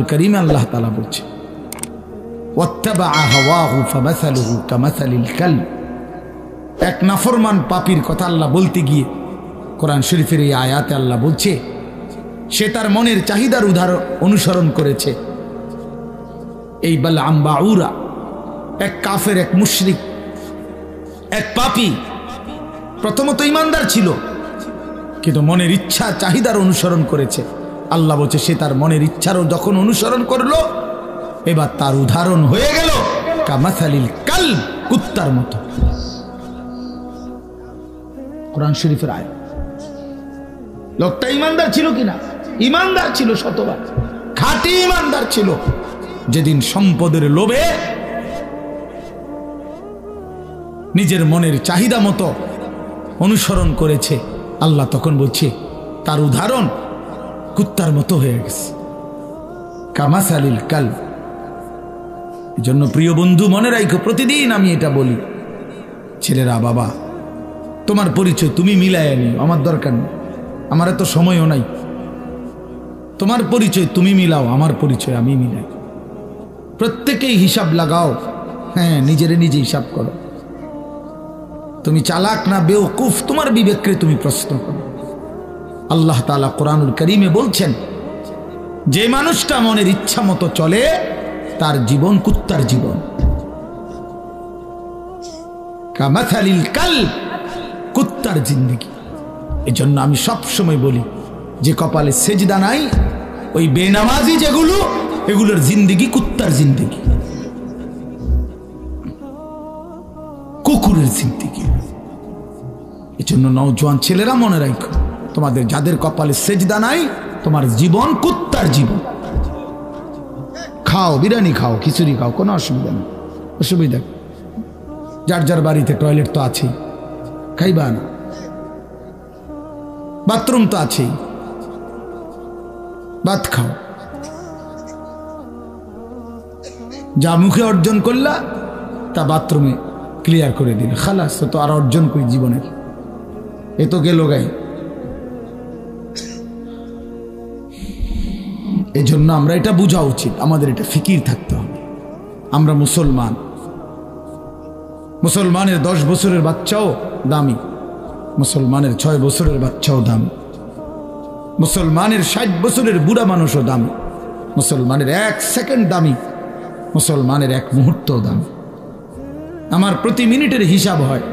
কোরআনুল কারীমে আল্লাহ তাআলা বলছে ওয়াত্তাবাআ হাওয়াহু ফামাসালুহু কামাসালিল কালব। এক নাফরমান পাপীর কথা আল্লাহ বলতে গিয়ে কোরআন শরীফের এই আয়াতে আল্লাহ বলছে সে তার মনের চাহিদার অনুসরণ করেছে। এই বালআম বাউরা এক কাফের, এক মুশরিক, এক পাপী, প্রথমত ইমানদার ছিল কিন্তু মনের ইচ্ছা চাহিদার অনুসরণ করেছে। আল্লাহ বলছে সে তার মনের ইচ্ছারও যখন অনুসরণ করলো এবার তার উদাহরণ হয়ে গেল কামাসালিল কালব, কুত্তার মতো। কোরআন শরীফের আয়াত। লোকটা ইমানদার ছিল কিনা? ইমানদার ছিল, শতবার খাঁটি ইমানদার ছিল। যেদিন সম্পদের লোভে নিজের মনের চাহিদা মতো অনুসরণ করেছে, আল্লাহ তখন বলছে তার উদাহরণ কুত্তার মতো হয়ে গেছে, কামাসালিল কালব। এজন্য প্রিয় বন্ধু মনে রাখো, প্রতিদিন আমি এটা বলি, ছেলেরা বাবা তোমার পরিচয় তুমি মিলাইয়া নিও, আমার দরকার নেই, আমার এত সময়ও নাই। তোমার পরিচয় তুমি মিলাও, আমার পরিচয় আমি মিলাই। প্রত্যেকেই হিসাব লাগাও, হ্যাঁ নিজেরে নিজে হিসাব করো। তুমি চালাক না বেওকুফ তোমার বিবেককে তুমি প্রশ্ন করো। আল্লাহ তাআলা কোরআনুল কারীমে বলছেন যে মানুষটা মনের ইচ্ছা মতো চলে তার জীবন কুত্তার জীবন, কামাসালিল কালব, কুত্তার জিন্দেগি। এজন্য আমি সব সময় বলি যে কপালে সেজদা নাই, ওই বেনামাজি যেগুলো, এগুলোর জিন্দেগি কুত্তার জিন্দেগি, কুকুরের জিন্দেগি। এজন্য নওজোয়ান ছেলেরা মনে রাখো, তোমাদের যাদের কপালে সেজদা নাই তোমার জীবন কুত্তার জীবন। খাও বিরিয়ানি খাও, খিচুড়ি খাও, কোনো অসুবিধা নেই, অসুবিধা। যার যার বাড়িতে টয়লেট তো আছেই, খাইবা না? বাথরুম তো আছেই, ভাত খাও। যা মুখে অর্জন করলা তা বাথরুমে ক্লিয়ার করে দিল, খালাস। তো আর অর্জন করি জীবনের, এ তো গেল গাই। এই জন্য আমরা এটা বোঝা উচিত, আমাদের এটা ফিকির থাকতে হবে। আমরা মুসলমান, মুসলমানের 10 বছরের বাচ্চাও দামি, মুসলমানের 6 বছরের বাচ্চাও দামি, মুসলমানের 60 বছরের বুড়া মানুষও দামি, মুসলমানের 1 সেকেন্ড দামি, মুসলমানের 1 মুহূর্তও দামি। আমার প্রতি মিনিটের হিসাব হয়,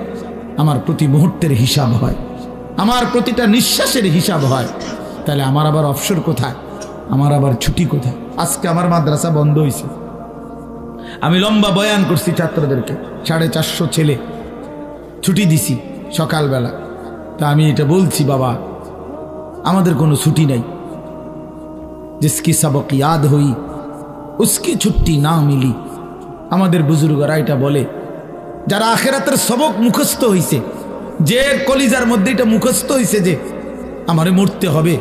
আমার প্রতি মুহূর্তের হিসাব হয়, আমার প্রতিটা নিঃশ্বাসের হিসাব হয়। তাহলে আমার আবার অবসর কোথায়? আমার আবার ছুটি কোথায়? আজকে আমার মাদ্রাসা বন্ধ হয়েছে, আমি লম্বা বয়ান করছি ছাত্রদেরকে, 450 ছেলে ছুটি দিছি সকালবেলা। তা আমি এটা বলছি বাবা আমাদের কোনো ছুটি নাই, जिसकी सबक याद हुई उसकी छुट्टी ना मिली। আমাদের বুজুর্গরা এটা বলে, যারা আখিরাতের সবক মুখস্থ হইছে, যে কলিজার মধ্যে এটা মুখস্থ হইছে যে আমারে মরতে হবে,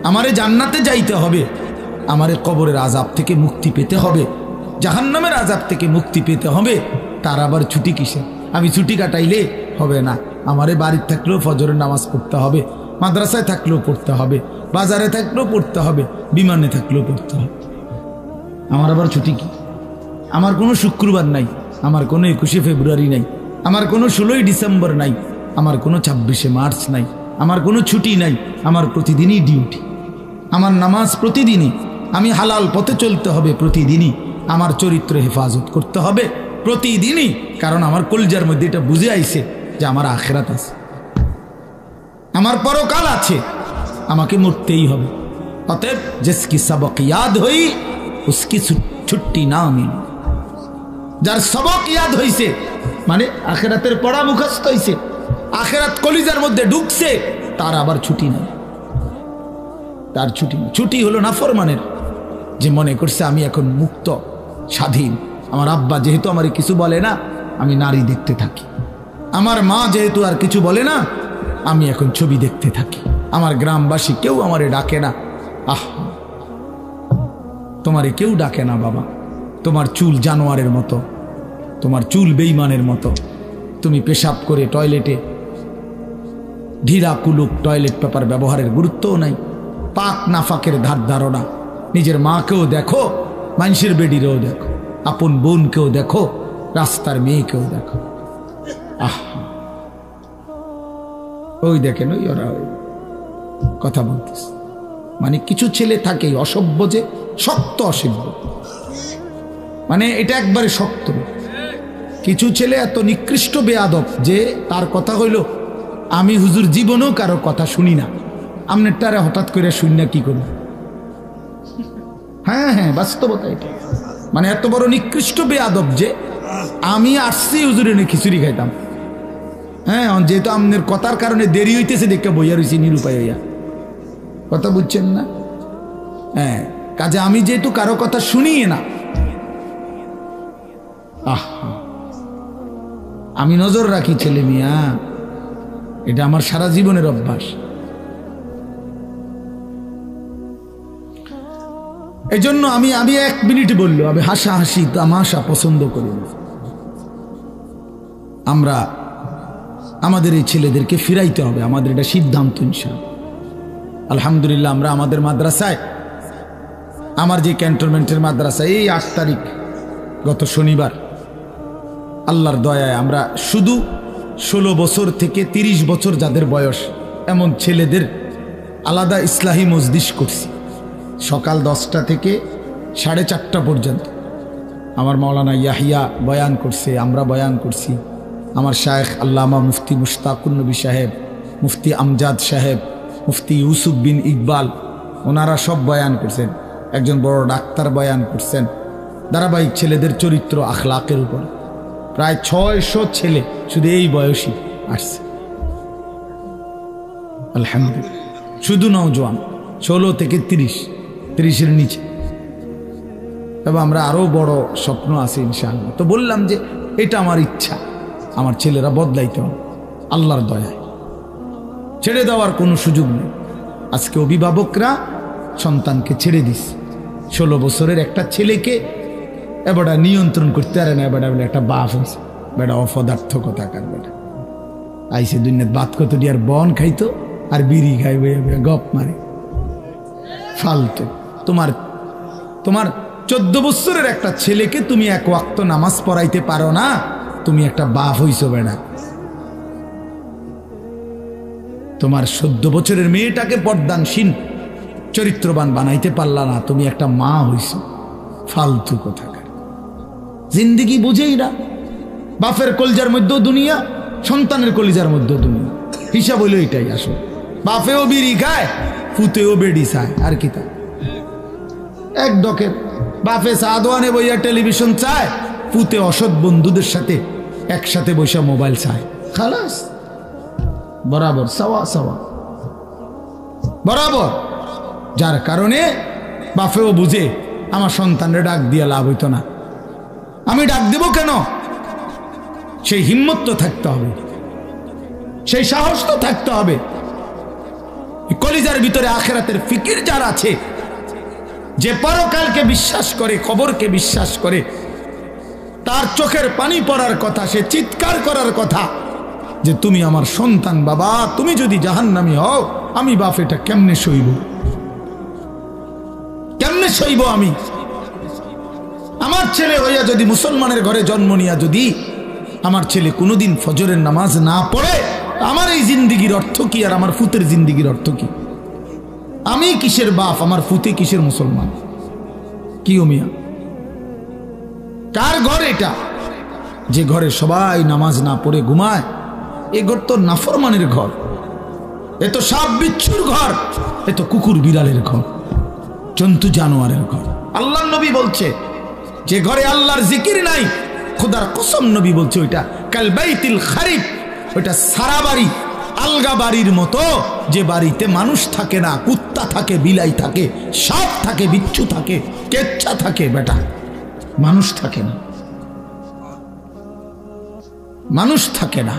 আমারে জান্নাতে যাইতে হবে, আমারে কবরের আযাব থেকে মুক্তি পেতে হবে, জাহান্নামের আযাব থেকে মুক্তি পেতে হবে, তার আবার ছুটি কিসে? আমি ছুটি কাটাইলে হবে না, আমারে বাড়িতে থাকলেও ফজরের নামাজ পড়তে হবে, মাদ্রাসায় থাকলেও পড়তে হবে, বাজারে থাকলেও পড়তে হবে, বিমানে থাকলেও পড়তে হবে। আমার আবার ছুটি কি? আমার কোনো শুক্রবার নাই, আমার কোনো 21শে ফেব্রুয়ারি নাই, আমার কোনো 16ই ডিসেম্বর নাই, আমার কোনো 26শে মার্চ নাই, আমার কোনো ছুটি নাই। আমার প্রতিদিনই ডিউটি, আমার নামাজ প্রতিদিনই, আমি হালাল পথে চলতে হবে প্রতিদিনই, আমার চরিত্র হেফাজত করতে হবে প্রতিদিনই, কারণ আমার কলিজার মধ্যে এটা বুঝে আইছে যে আমার আখিরাত আছে, আমার পরকাল আছে, আমাকে মরতেই হবে। অতএব जिसकी सबक याद हुई उसकी छुट्टी ना मिली। যার সবক ইয়াদ হইছে মানে আখিরাতের পড়া মুখস্থ হইছে, আখিরাত কলিজার মধ্যে ঢুকছে, তার আবার ছুটি নেই, তার ছুটি নেই। ছুটি হলো নাফরমানের, যে মনে করছে আমি এখন মুক্ত স্বাধীন, আমার আব্বা যেহেতু আমারে কিছু বলে না আমি নারী দেখতে থাকি, আমার মা যেহেতু আর কিছু বলে না আমি এখন ছবি দেখতে থাকি, আমার গ্রামবাসী কেউ আমারে ডাকে না। আহ, তোমারে কেউ ডাকে না বাবা, তোমার চুল জানোয়ারের মতো, তোমার চুল বেঈমানের মতো, তুমি পেশাব করে টয়লেটে ঢিলা কুলুক টয়লেট পেপার ব্যবহারের গুরুত্বও নাই, পাক নাফাকের ধার ধারণা নিজের মাকেও দেখো, মানুষের বেডিরেও দেখো, আপন বোনকেও দেখো, রাস্তার মেয়েকেও দেখো। ওই দেখেন ওই ওরা কথা বলতেছে। মানে কিছু ছেলে থাকে অসভ্য, যে শক্ত অসভ্য, মানে এটা একবারে শক্ত। কিছু ছেলে এত নিকৃষ্ট বেয়াদব যে তার কথা হইল, আমি হুজুর জীবনেও কারো কথা শুনি না, আমনেরটারে হঠাৎ করে শুনি না কি করব। হ্যাঁ হ্যাঁ, বাস্তবতা এটা। মানে এত বড় নিকৃষ্ট বেয়াদব যে আমি আসছি হুজুরে খিচুড়ি খাইতাম, হ্যাঁ, যেহেতু আমনের কথার কারণে দেরি হইতেছে দেখে বইয়া রয়েছি নিরুপায় হইয়া। কথা বুঝছেন না? হ্যাঁ, কাজে আমি যেহেতু কারো কথা শুনি না, আমি নজর রাখি ছেলে মিয়া, এটা আমার সারা জীবনের অভ্যাস। এই জন্য আমি 1 মিনিট বললো, আমি হাসাহাসি তামাশা পছন্দ করি না। আমরা আমাদের এই ছেলেদেরকে ফিরাইতে হবে, আমাদের এটা সিদ্ধান্ত ইনশাআল্লাহ। আলহামদুলিল্লাহ, আমরা আমাদের মাদ্রাসায়, আমার যে ক্যান্টনমেন্টের মাদ্রাসায়, এই 8 তারিখ গত শনিবার আল্লাহর দয়ায় আমরা শুধু 16 বছর থেকে 30 বছর যাদের বয়স এমন ছেলেদের আলাদা ইসলাহি মজলিস করছি। সকাল 10টা থেকে 4:30 পর্যন্ত আমার মাওলানা ইয়াহিয়া বয়ান করছে, আমরা বয়ান করছি, আমার শায়েখ আল্লামা মুফতি মুশতাকুন নবী সাহেব, মুফতি আমজাদ সাহেব, মুফতি ইউসুফ বিন ইকবাল, ওনারা সব বয়ান করছেন। একজন বড় ডাক্তার বয়ান করছেন ধারাবাহিক ছেলেদের চরিত্র আখলাকের উপর। প্রায় 600 ছেলে শুধু এই বয়সী আসছে, আলহামদুলিল্লাহ। শুধু নওজোয়ান 16 থেকে 30-এর নিচে। তবে আমরা আরো বড় স্বপ্ন আছে ইনশাআল্লাহ। তো বললাম যে এটা আমার ইচ্ছা, আমার ছেলেরা বদলাইতে হবে আল্লাহর দয়ায়, ছেড়ে দেওয়ার কোনো সুযোগ নেই। আজকে অভিভাবকরা সন্তানকে ছেড়ে দিস, 16 বছরের একটা ছেলেকে এবারটা নিয়ন্ত্রণ করতে পারে না। এবারটা বলে একটা বাপ হয়েছে, বেটা অপদার্থ কথাকার, বেটা আইসে দুনিয়াত বাত কত ডিয়ার বন খাইতো আর বিড়ি খাইবে, গপ মারে ফালতু। তোমার 14 বছরের একটা ছেলেকে তুমি 1 ওয়াক্ত নামাজ পড়াইতে পারো না, তুমি একটা বাপ হইছো বেটা। তোমার 14 বছরের মেয়েটাকে পর্দানশীল চরিত্রবান বানাইতে পারলা না, তুমি একটা মা হইছো, ফালতু কোথাকার। জিন্দিগি বুঝেই না, বাপের কলিজার মধ্যেও দুনিয়া, সন্তানের কলিজার মধ্যেও দুনিয়া, হিসাব হইল এটাই। আসলে বাপেও বিড়ি খায়, ফুতেও বেডি চায়, আর কি তা এক ডকের। বাপে সাদওয়ানে বইয়া টেলিভিশন চায়, ফুতে অসৎ বন্ধুদের সাথে একসাথে বসে মোবাইল চায়, খালাস বরাবর সাওয়া সাওয়া বরাবর। যার কারণে বাপেও বুঝে আমার সন্তানের ডাক দিয়ে লাভ হইতো না, আমি ডাক দেব কেন? সেই হিম্মত তো থাকতে হবে, সেই সাহস তো থাকতে হবে। কলিজার ভিতরে আখিরাতের ফিকির যার আছে, যে পরকালকে বিশ্বাস করে, কবরকে বিশ্বাস করে, তার চোখের পানি পড়ার কথা, সে চিৎকার করার কথা যে তুমি আমার সন্তান বাবা, তুমি যদি জাহান্নামী হও, আমি বাপ এটা কেমনে সইব, কেমনে সইব আমি? আমার ছেলে হইয়া যদি মুসলমানের ঘরে জন্ম নিয়া যদি আমার ছেলে কোনোদিন ফজরের নামাজ না পড়ে, আমার এই জিন্দিগির অর্থ কি? আর আমার ফুতের জিন্দিগির অর্থ কি? আমি কিসের বাপ, আমার ফুতে কিসের মুসলমান? কি ও মিয়া, কার ঘর এটা? যে ঘরে সবাই নামাজ না পড়ে ঘুমায়, এ ঘর তো নাফরমানের ঘর, এ তো সাপ বিচ্ছুর ঘর, এ তো কুকুর বিড়ালের ঘর, জন্তু জানোয়ারের ঘর। আল্লাহর নবী বলছে যে ঘরে আল্লাহর জিকির নাই, খোদার কসম নবী বলছে ওইটা কাল বাইতিল খারিব, ওইটা সারা বাড়ি, আলগা বাড়ির মতো, যে বাড়িতে মানুষ থাকে না, কুত্তা থাকে, বিলাই থাকে, সাপ থাকে, বিচ্ছু থাকে, কেচ্ছা থাকে, বেটা মানুষ থাকে না, মানুষ থাকে না।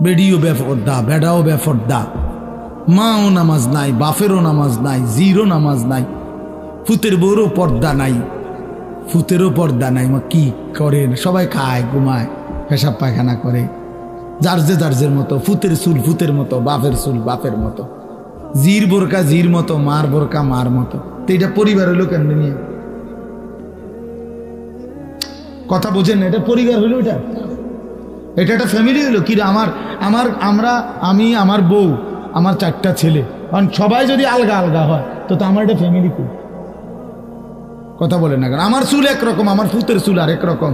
বেডিও বেফরদা, বেডাও বেফরদা, মাও নামাজ নাই, বাপেরও নামাজ নাই, জিরো নামাজ নাই, ফুতের বউরও পর্দা নাই, ফুতেরও পর্দা নাই। মা কি করেন? সবাই খায়, ঘুমায়, পেশাব পায়খানা করে, যার যে যার মতো, ফুতের চুল ফুতের মতো, বাপের চুল বাপের মতো। জির বোরকা জির মতো, মার বোরকা মার মতো। তো এটা পরিবার হইলো কেমনে নিয়ে? কথা বোঝেন না? এটা পরিবার হইলো? এটা একটা ফ্যামিলি হইলো কি? আমি, আমার বউ, আমার 4টা ছেলে, কারণ সবাই যদি আলগা আলগা হয় তো আমার এটা ফ্যামিলি কি? কথা বলেন না কেন? আমার চুল একরকম, আমার ফুতের চুল আরেক রকম,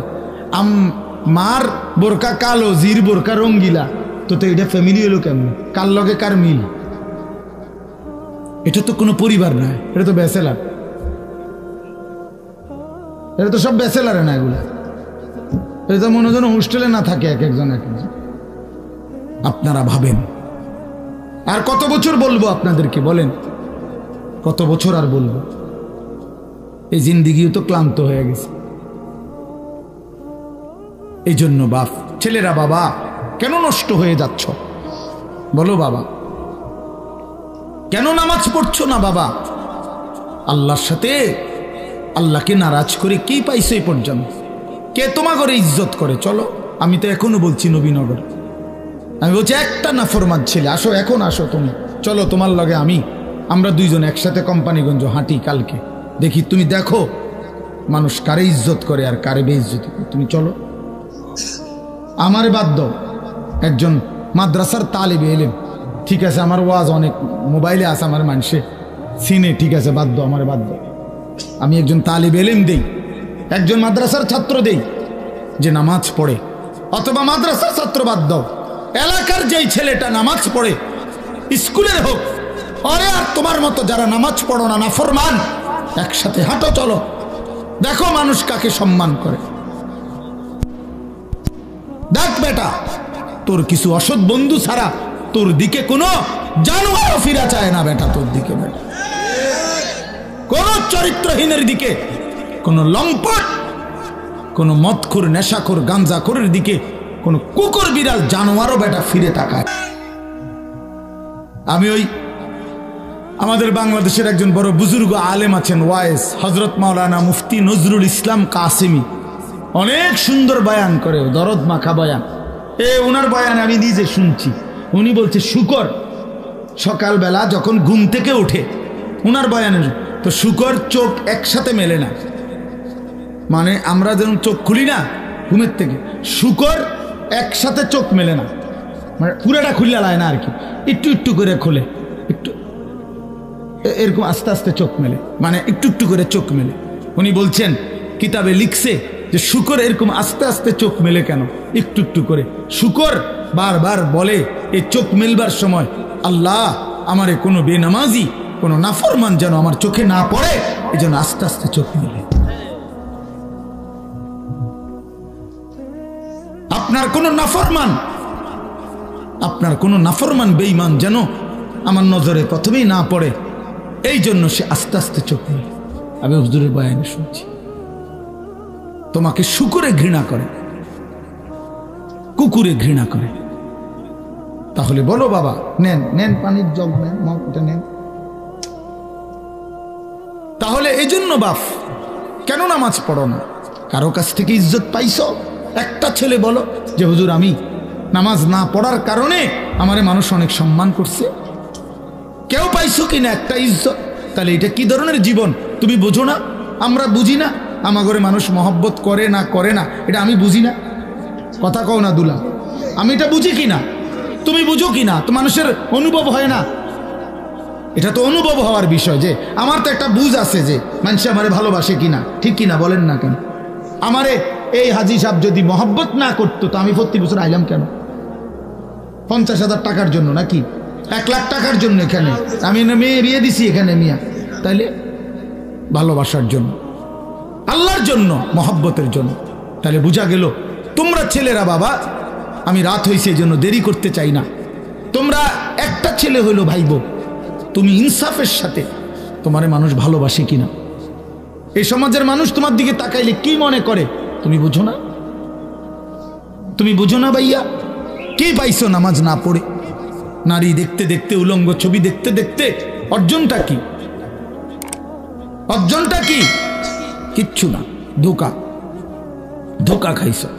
মার বোরকা কালো, জির বোরকা রঙ্গিলা, তো এটা ফ্যামিলি হলো কেমন? কার লগে কার মিল? এটা তো কোনো পরিবার নয়, এটা তো ব্যাচেলার। এটা তো সব ব্যাচেলারে না, এগুলো এটা তো মনে যেন হোস্টেলে না থাকে এক একজন। আপনারা ভাবেন আর কত বছর বলবো আপনাদেরকে? বলেন কত বছর আর বলবো? এই জিন্দিগিও তো ক্লান্ত হয়ে গেছে। এই জন্য বাপ ছেলেরা, বাবা কেন নষ্ট হয়ে যাচ্ছ? বলো বাবা, কেন নামাজ পড়ছো না বাবা? আল্লাহর সাথে আল্লাহকে নারাজ করে কি পাইছো এই পর্যন্ত? কে তোমার ঘরে ইজ্জত করে? চলো, আমি তো এখনো বলছি নবীনগর, আমি বলছি একটা নাফরমান ছেলে, আসো এখন, আসো তুমি, চলো তোমার লগে আমরা দুইজন একসাথে কোম্পানিগঞ্জ হাঁটি কালকে, দেখি, তুমি দেখো মানুষ কারে ইজ্জত করে আর কারে বেইজ্জত করে। তুমি চলো, আমারে বাদ দাও, একজন মাদ্রাসার তালিবে এলেম, ঠিক আছে, আমার ওয়াজ অনেক মোবাইলে আছে, আমার মানুষে সিনে, ঠিক আছে, বাদ দাও, আমারে বাদ দাও। আমি একজন তালিবে এলেম দেই, একজন মাদ্রাসার ছাত্র দেই যে নামাজ পড়ে, অথবা মাদ্রাসার ছাত্র বাদ দাও, এলাকার যেই ছেলেটা নামাজ পড়ে, স্কুলের হোক, আরে আর তোমার মতো যারা নামাজ পড়ো না, নাফরমান, একসাথে হাঁটো, চলো, দেখো মানুষ কাকে সম্মান করে। দেখ বেটা, তোর কিছু অসৎ বন্ধু ছাড়া তোর দিকে কোনো জানোয়ারও ফিরা চায় না বেটা, তোর দিকে বেটা, কোন চরিত্রহীনের দিকে, কোন লম্পট, কোন মদখোর, নেশাখোর, গাঞ্জাখোরের দিকে কোন কুকুর বিড়াল জানোয়ারও বেটা ফিরে তাকায়। আমি আমাদের বাংলাদেশের একজন বড় বুজুর্গ আলেম আছেন, ওয়াইস হযরত মাওলানা মুফতি নজরুল ইসলাম কাসেমি, অনেক সুন্দর বয়ান করে, দরদ মাখা বয়ান। ওনার বয়ান আমি নিজে শুনছি। উনি বলছে শুকর সকালবেলা যখন ঘুম থেকে ওঠে, ওনার বয়ানের তো শুকর চোখ একসাথে মেলে না, মানে আমরা যেমন চোখ খুলি না ঘুমের থেকে, শুকর একসাথে চোখ মেলে না, মানে পুরাটা খুলে লায় না আর কি, একটু একটু করে খোলে, একটু এরকম আস্তে আস্তে চোখ মেলে, মানে একটু একটু করে চোখ মেলে। উনি বলছেন কিতাবে লিখছে যে শুকর এরকম আস্তে আস্তে চোখ মেলে কেন, একটু একটু করে। শুকর বারবার বলে এই চোখ মেলবার সময়, আল্লাহ আমারে কোনো বেনামাজি, কোনো নাফরমান যেন আমার চোখে না পড়ে, এই জন্য আস্তে আস্তে চোখ মেলে। আপনার কোনো নাফরমান বেঈমান যেন আমার নজরে প্রথমেই না পড়ে, এই জন্য সে আস্তে আস্তে চোখ মেলে। আমি হুজুরের বয়ানে শুনছি তোমাকে শুকরে ঘৃণা করে, কুকুরে ঘৃণা করে। তাহলে বলো বাবা, নেন পানির জগ, নেন। তাহলে এই জন্য বাপ কেন নামাজ পড়ো না? কারো কাছ থেকে ইজ্জত পাইছো? একটা ছেলে বলো যে হুজুর আমি নামাজ না পড়ার কারণে আমারে মানুষ অনেক সম্মান করছে? কেউ পাইছো কিনা একটা ইজ্জত? তাহলে এটা কি ধরনের জীবন তুমি বুঝো না? আমরা বুঝি না আমার ঘরে মানুষ মহব্বত করে না করে না, এটা আমি বুঝি না? কথা কও না দুলা, আমি এটা বুঝি কিনা, তুমি বুঝো কিনা? তো মানুষের অনুভব হয় না? এটা তো অনুভব হওয়ার বিষয়, যে আমার তো একটা বুঝ আছে যে মানুষ আমারে ভালোবাসে কিনা, ঠিক কিনা বলেন না কেন? আমারে এই হাজি সাহেব যদি মহব্বত না করতো তো আমি প্রতি বছর আইলাম কেন? 50,000 টাকার জন্য নাকি 1 লাখ টাকার জন্য? এখানে আমি মেয়ে বিয়ে দিছি এখানে মিয়া, তাইলে ভালোবাসার জন্য, আল্লাহর জন্য, মহব্বতের জন্য। তাহলে বোঝা গেল তোমরা ছেলেরা, বাবা আমি রাত হয়েছে এই জন্য দেরি করতে চাই না, তোমরা একটা ছেলে হইলো ভাইব, তুমি ইনসাফের সাথে তোমারে মানুষ ভালোবাসে কিনা, এই সমাজের মানুষ তোমার দিকে তাকাইলে কি মনে করে তুমি বুঝো না? তুমি বুঝো না ভাইয়া? কি পাইছো নামাজ না পড়ে? নারী দেখতে দেখতে, উলঙ্গ ছবি দেখতে দেখতে অর্জনটা কি? অর্জনটা কি? কিচ্ছু না, ধোকা খাইছো।